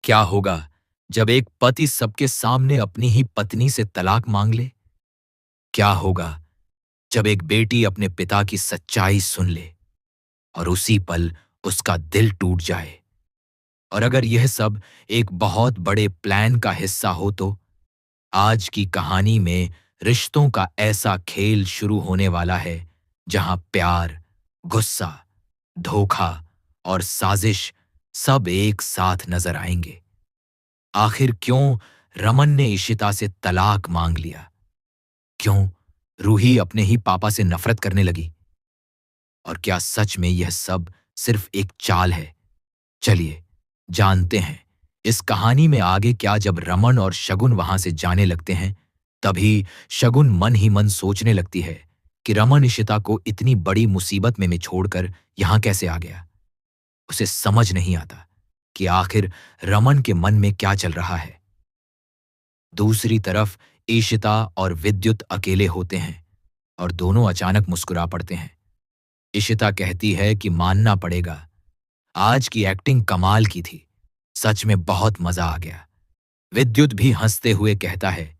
क्या होगा जब एक पति सबके सामने अपनी ही पत्नी से तलाक मांग ले? क्या होगा जब एक बेटी अपने पिता की सच्चाई सुन ले और उसी पल उसका दिल टूट जाए? और अगर यह सब एक बहुत बड़े प्लान का हिस्सा हो तो आज की कहानी में रिश्तों का ऐसा खेल शुरू होने वाला है जहां प्यार, गुस्सा, धोखा और साजिश सब एक साथ नजर आएंगे। आखिर क्यों रमन ने इशिता से तलाक मांग लिया? क्यों रूही अपने ही पापा से नफरत करने लगी? और क्या सच में यह सब सिर्फ एक चाल है? चलिए जानते हैं इस कहानी में आगे क्या। जब रमन और शगुन वहां से जाने लगते हैं तभी शगुन मन ही मन सोचने लगती है कि रमन इशिता को इतनी बड़ी मुसीबत में छोड़कर यहां कैसे आ गया। उसे समझ नहीं आता कि आखिर रमन के मन में क्या चल रहा है। दूसरी तरफ ईशिता और विद्युत अकेले होते हैं और दोनों अचानक मुस्कुरा पड़ते हैं। इशिता कहती है कि मानना पड़ेगा, आज की एक्टिंग कमाल की थी, सच में बहुत मजा आ गया। विद्युत भी हंसते हुए कहता है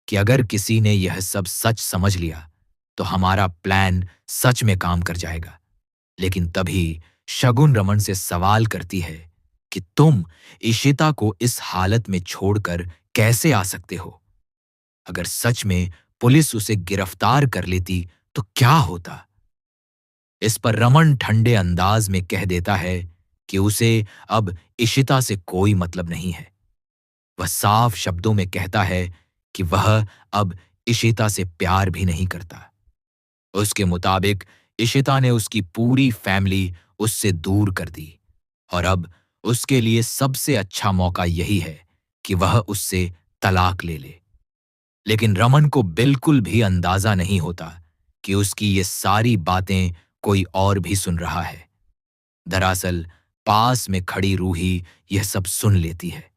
कि अगर किसी ने यह सब सच समझ लिया तो हमारा प्लान सच में काम कर जाएगा। लेकिन तभी शगुन रमन से सवाल करती है कि तुम इशिता को इस हालत में छोड़कर कैसे आ सकते हो? अगर सच में पुलिस उसे गिरफ्तार कर लेती तो क्या होता? इस पर रमन ठंडे अंदाज में कह देता है कि उसे अब इशिता से कोई मतलब नहीं है। वह साफ शब्दों में कहता है कि वह अब इशिता से प्यार भी नहीं करता। उसके मुताबिक इशिता ने उसकी पूरी फैमिली उससे दूर कर दी और अब उसके लिए सबसे अच्छा मौका यही है कि वह उससे तलाक ले ले। लेकिन रमन को बिल्कुल भी अंदाजा नहीं होता कि उसकी ये सारी बातें कोई और भी सुन रहा है। दरअसल पास में खड़ी रूही यह सब सुन लेती है।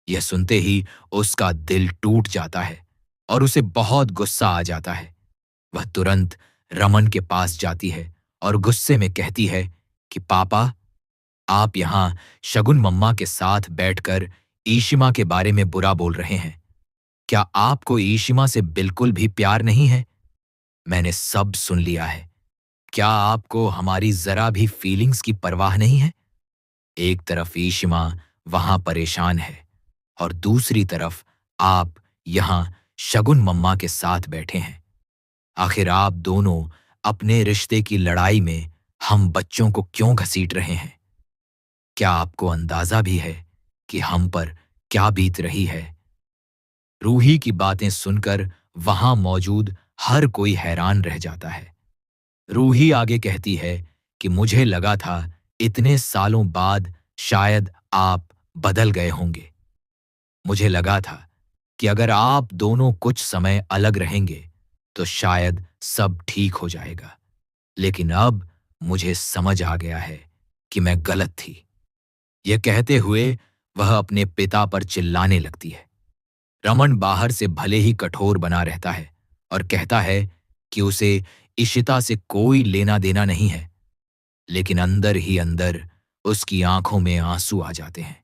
यह सुनते ही उसका दिल टूट जाता है और उसे बहुत गुस्सा आ जाता है। वह तुरंत रमन के पास जाती है और गुस्से में कहती है कि पापा, आप यहां शगुन मम्मा के साथ बैठकर ईशिमा के बारे में बुरा बोल रहे हैं। क्या आपको ईशिमा से बिल्कुल भी प्यार नहीं है? मैंने सब सुन लिया है। क्या आपको हमारी जरा भी फीलिंग्स की परवाह नहीं है? एक तरफ ईशिमा वहां परेशान है और दूसरी तरफ आप यहां शगुन मम्मा के साथ बैठे हैं। आखिर आप दोनों अपने रिश्ते की लड़ाई में हम बच्चों को क्यों घसीट रहे हैं? क्या आपको अंदाजा भी है कि हम पर क्या बीत रही है? रूही की बातें सुनकर वहां मौजूद हर कोई हैरान रह जाता है। रूही आगे कहती है कि मुझे लगा था इतने सालों बाद शायद आप बदल गए होंगे। मुझे लगा था कि अगर आप दोनों कुछ समय अलग रहेंगे तो शायद सब ठीक हो जाएगा। लेकिन अब मुझे समझ आ गया है कि मैं गलत थी। यह कहते हुए वह अपने पिता पर चिल्लाने लगती है। रमन बाहर से भले ही कठोर बना रहता है और कहता है कि उसे इशिता से कोई लेना देना नहीं है, लेकिन अंदर ही अंदर उसकी आंखों में आंसू आ जाते हैं।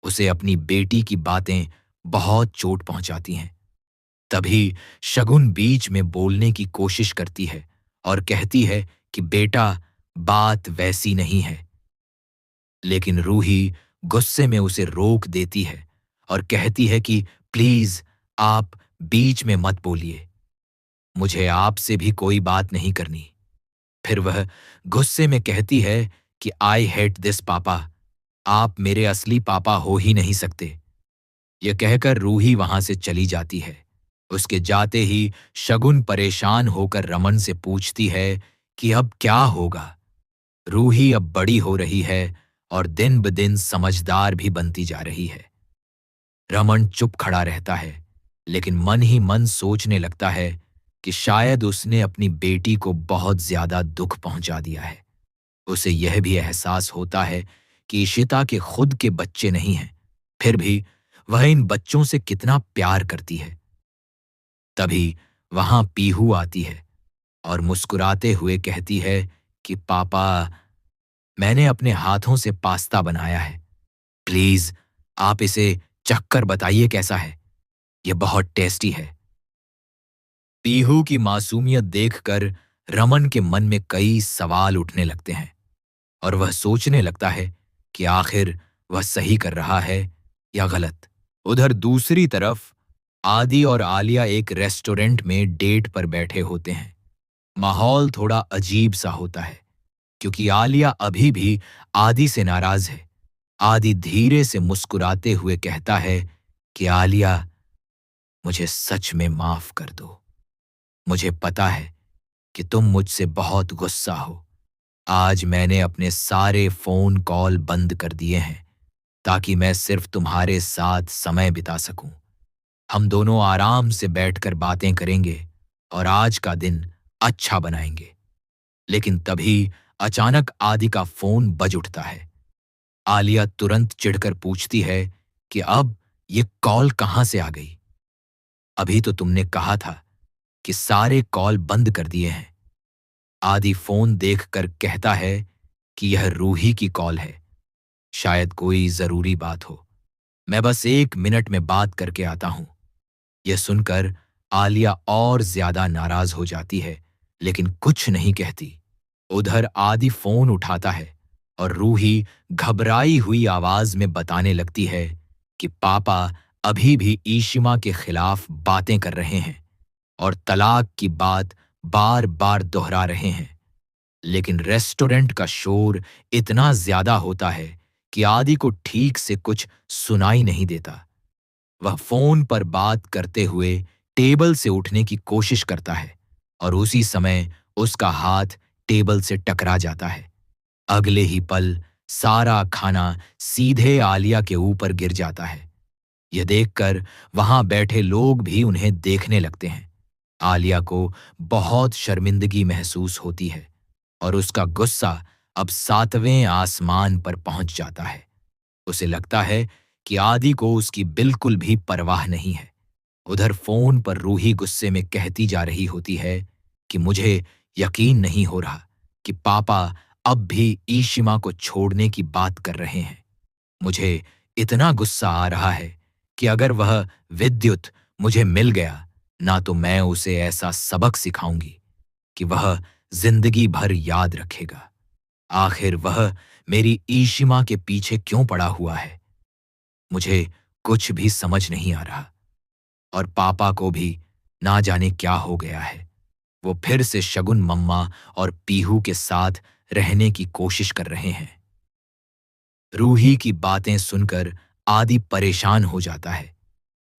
उसे अपनी बेटी की बातें बहुत चोट पहुंचाती हैं। तभी शगुन बीच में बोलने की कोशिश करती है और कहती है कि बेटा, बात वैसी नहीं है। लेकिन रूही गुस्से में उसे रोक देती है और कहती है कि प्लीज आप बीच में मत बोलिए, मुझे आपसे भी कोई बात नहीं करनी। फिर वह गुस्से में कहती है कि आई हेट दिस पापा, आप मेरे असली पापा हो ही नहीं सकते। यह कहकर रूही वहां से चली जाती है। उसके जाते ही शगुन परेशान होकर रमन से पूछती है कि अब क्या होगा। रूही अब बड़ी हो रही है और दिन ब दिन समझदार भी बनती जा रही है। रमन चुप खड़ा रहता है, लेकिन मन ही मन सोचने लगता है कि शायद उसने अपनी बेटी को बहुत ज्यादा दुख पहुंचा दिया है। उसे यह भी एहसास होता है कि इशिता के खुद के बच्चे नहीं हैं, फिर भी वह इन बच्चों से कितना प्यार करती है। तभी वहां पीहू आती है और मुस्कुराते हुए कहती है कि पापा, मैंने अपने हाथों से पास्ता बनाया है, प्लीज आप इसे चखकर बताइए कैसा है। यह बहुत टेस्टी है। पीहू की मासूमियत देखकर रमन के मन में कई सवाल उठने लगते हैं और वह सोचने लगता है कि आखिर वह सही कर रहा है या गलत। उधर दूसरी तरफ आदि और आलिया एक रेस्टोरेंट में डेट पर बैठे होते हैं। माहौल थोड़ा अजीब सा होता है क्योंकि आलिया अभी भी आदि से नाराज है। आदि धीरे से मुस्कुराते हुए कहता है कि आलिया, मुझे सच में माफ कर दो। मुझे पता है कि तुम मुझसे बहुत गुस्सा हो। आज मैंने अपने सारे फोन कॉल बंद कर दिए हैं ताकि मैं सिर्फ तुम्हारे साथ समय बिता सकूं। हम दोनों आराम से बैठकर बातें करेंगे और आज का दिन अच्छा बनाएंगे। लेकिन तभी अचानक आदि का फोन बज उठता है। आलिया तुरंत चिढ़कर पूछती है कि अब ये कॉल कहां से आ गई? अभी तो तुमने कहा था कि सारे कॉल बंद कर दिए हैं। आदि फोन देखकर कहता है कि यह रूही की कॉल है। शायद कोई जरूरी बात हो। मैं बस 1 मिनट में बात करके आता हूं। यह सुनकर आलिया और ज्यादा नाराज हो जाती है लेकिन कुछ नहीं कहती। उधर आदि फोन उठाता है और रूही घबराई हुई आवाज में बताने लगती है कि पापा अभी भी ईशिमा के खिलाफ बातें कर रहे हैं और तलाक की बात बार बार दोहरा रहे हैं। लेकिन रेस्टोरेंट का शोर इतना ज्यादा होता है कि आदि को ठीक से कुछ सुनाई नहीं देता। वह फोन पर बात करते हुए टेबल से उठने की कोशिश करता है और उसी समय उसका हाथ टेबल से टकरा जाता है। अगले ही पल सारा खाना सीधे आलिया के ऊपर गिर जाता है। यह देखकर वहां बैठे लोग भी उन्हें देखने लगते हैं। आलिया को बहुत शर्मिंदगी महसूस होती है और उसका गुस्सा अब 7वें आसमान पर पहुंच जाता है। उसे लगता है कि आदि को उसकी बिल्कुल भी परवाह नहीं है। उधर फोन पर रूही गुस्से में कहती जा रही होती है कि मुझे यकीन नहीं हो रहा कि पापा अब भी ईशिमा को छोड़ने की बात कर रहे हैं। मुझे इतना गुस्सा आ रहा है कि अगर वह विद्युत मुझे मिल गया ना तो मैं उसे ऐसा सबक सिखाऊंगी कि वह जिंदगी भर याद रखेगा। आखिर वह मेरी ईशिमा के पीछे क्यों पड़ा हुआ है? मुझे कुछ भी समझ नहीं आ रहा। और पापा को भी ना जाने क्या हो गया है। वो फिर से शगुन मम्मा और पीहू के साथ रहने की कोशिश कर रहे हैं। रूही की बातें सुनकर आदि परेशान हो जाता है।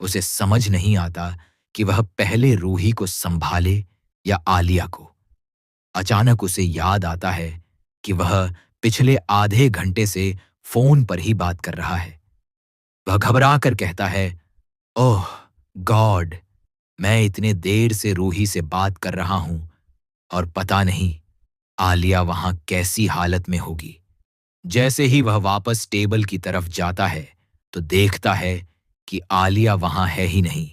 उसे समझ नहीं आता कि वह पहले रूही को संभाले या आलिया को। अचानक उसे याद आता है कि वह पिछले आधे घंटे से फोन पर ही बात कर रहा है। वह घबरा कर कहता है, ओह गॉड, मैं इतने देर से रूही से बात कर रहा हूं और पता नहीं आलिया वहां कैसी हालत में होगी। जैसे ही वह वापस टेबल की तरफ जाता है तो देखता है कि आलिया वहां है ही नहीं।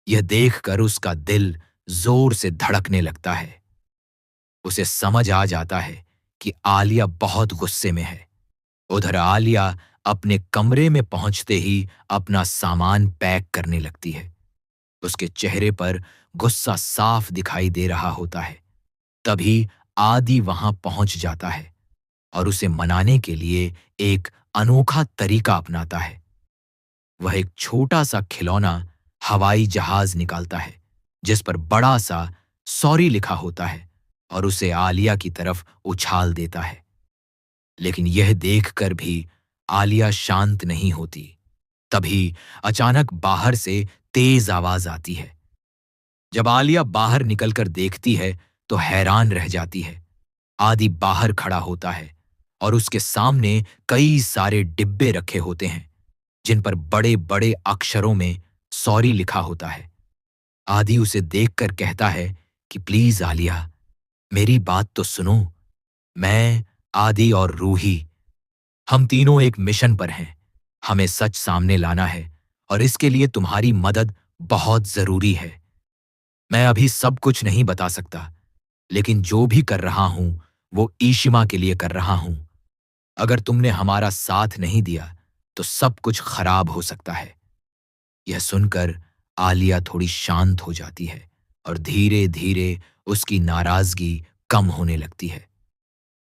यह देखकर उसका दिल जोर से धड़कने लगता है। उसे समझ आ जाता है कि आलिया बहुत गुस्से में है। उधर आलिया अपने कमरे में पहुंचते ही अपना सामान पैक करने लगती है। उसके चेहरे पर गुस्सा साफ दिखाई दे रहा होता है। तभी आदि वहां पहुंच जाता है और उसे मनाने के लिए एक अनोखा तरीका अपनाता है। वह एक छोटा सा खिलौना हवाई जहाज निकालता है जिस पर बड़ा सा सॉरी लिखा होता है और उसे आलिया की तरफ उछाल देता है। लेकिन यह देखकर भी आलिया शांत नहीं होती। तभी अचानक बाहर से तेज आवाज आती है। जब आलिया बाहर निकलकर देखती है तो हैरान रह जाती है। आदि बाहर खड़ा होता है और उसके सामने कई सारे डिब्बे रखे होते हैं जिन पर बड़े बड़े अक्षरों में सॉरी लिखा होता है। आदि उसे देखकर कहता है कि प्लीज आलिया, मेरी बात तो सुनो। मैं, आदि और रूही, हम तीनों एक मिशन पर हैं। हमें सच सामने लाना है और इसके लिए तुम्हारी मदद बहुत जरूरी है। मैं अभी सब कुछ नहीं बता सकता, लेकिन जो भी कर रहा हूं वो ईशिमा के लिए कर रहा हूं। अगर तुमने हमारा साथ नहीं दिया तो सब कुछ खराब हो सकता है। यह सुनकर आलिया थोड़ी शांत हो जाती है और धीरे धीरे उसकी नाराजगी कम होने लगती है।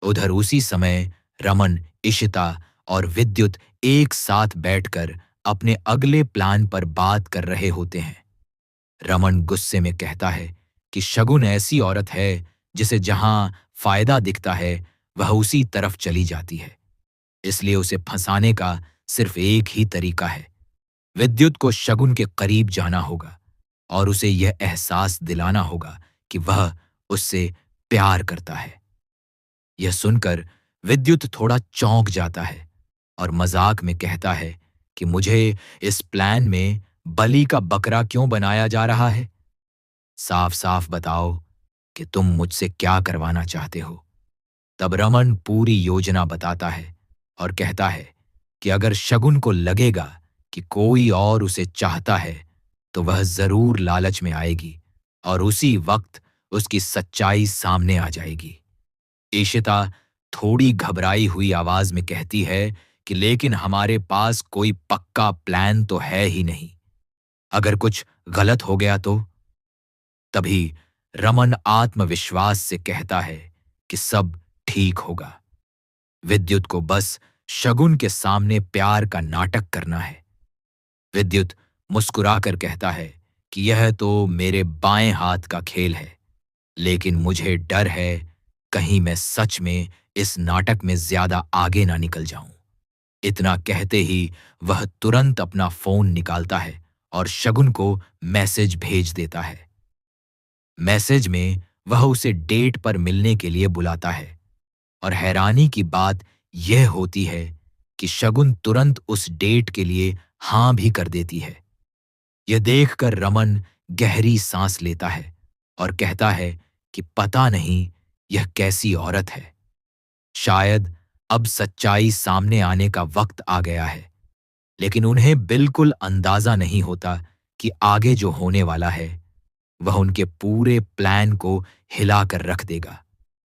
उधर उसी समय रमन, इशिता और विद्युत एक साथ बैठकर अपने अगले प्लान पर बात कर रहे होते हैं। रमन गुस्से में कहता है कि शगुन ऐसी औरत है जिसे जहां फायदा दिखता है वह उसी तरफ चली जाती है, इसलिए उसे फंसाने का सिर्फ एक ही तरीका है। विद्युत को शगुन के करीब जाना होगा और उसे यह एहसास दिलाना होगा कि वह उससे प्यार करता है। यह सुनकर विद्युत थोड़ा चौंक जाता है और मजाक में कहता है कि मुझे इस प्लान में बलि का बकरा क्यों बनाया जा रहा है? साफ साफ बताओ कि तुम मुझसे क्या करवाना चाहते हो। तब रमन पूरी योजना बताता है और कहता है कि अगर शगुन को लगेगा कि कोई और उसे चाहता है तो वह जरूर लालच में आएगी और उसी वक्त उसकी सच्चाई सामने आ जाएगी। ईशिता थोड़ी घबराई हुई आवाज में कहती है कि लेकिन हमारे पास कोई पक्का प्लान तो है ही नहीं, अगर कुछ गलत हो गया तो? तभी रमन आत्मविश्वास से कहता है कि सब ठीक होगा। विद्युत को बस शगुन के सामने प्यार का नाटक करना है। विद्युत मुस्कुराकर कहता है कि यह तो मेरे बाएं हाथ का खेल है, लेकिन मुझे डर है कहीं मैं सच में इस नाटक में ज्यादा आगे ना निकल जाऊं। इतना कहते ही वह तुरंत अपना फोन निकालता है और शगुन को मैसेज भेज देता है। मैसेज में वह उसे डेट पर मिलने के लिए बुलाता है और हैरानी की बात यह होती है कि शगुन तुरंत उस डेट के लिए हां भी कर देती है। यह देखकर रमन गहरी सांस लेता है और कहता है कि पता नहीं यह कैसी औरत है। शायद अब सच्चाई सामने आने का वक्त आ गया है, लेकिन उन्हें बिल्कुल अंदाजा नहीं होता कि आगे जो होने वाला है वह उनके पूरे प्लान को हिलाकर रख देगा।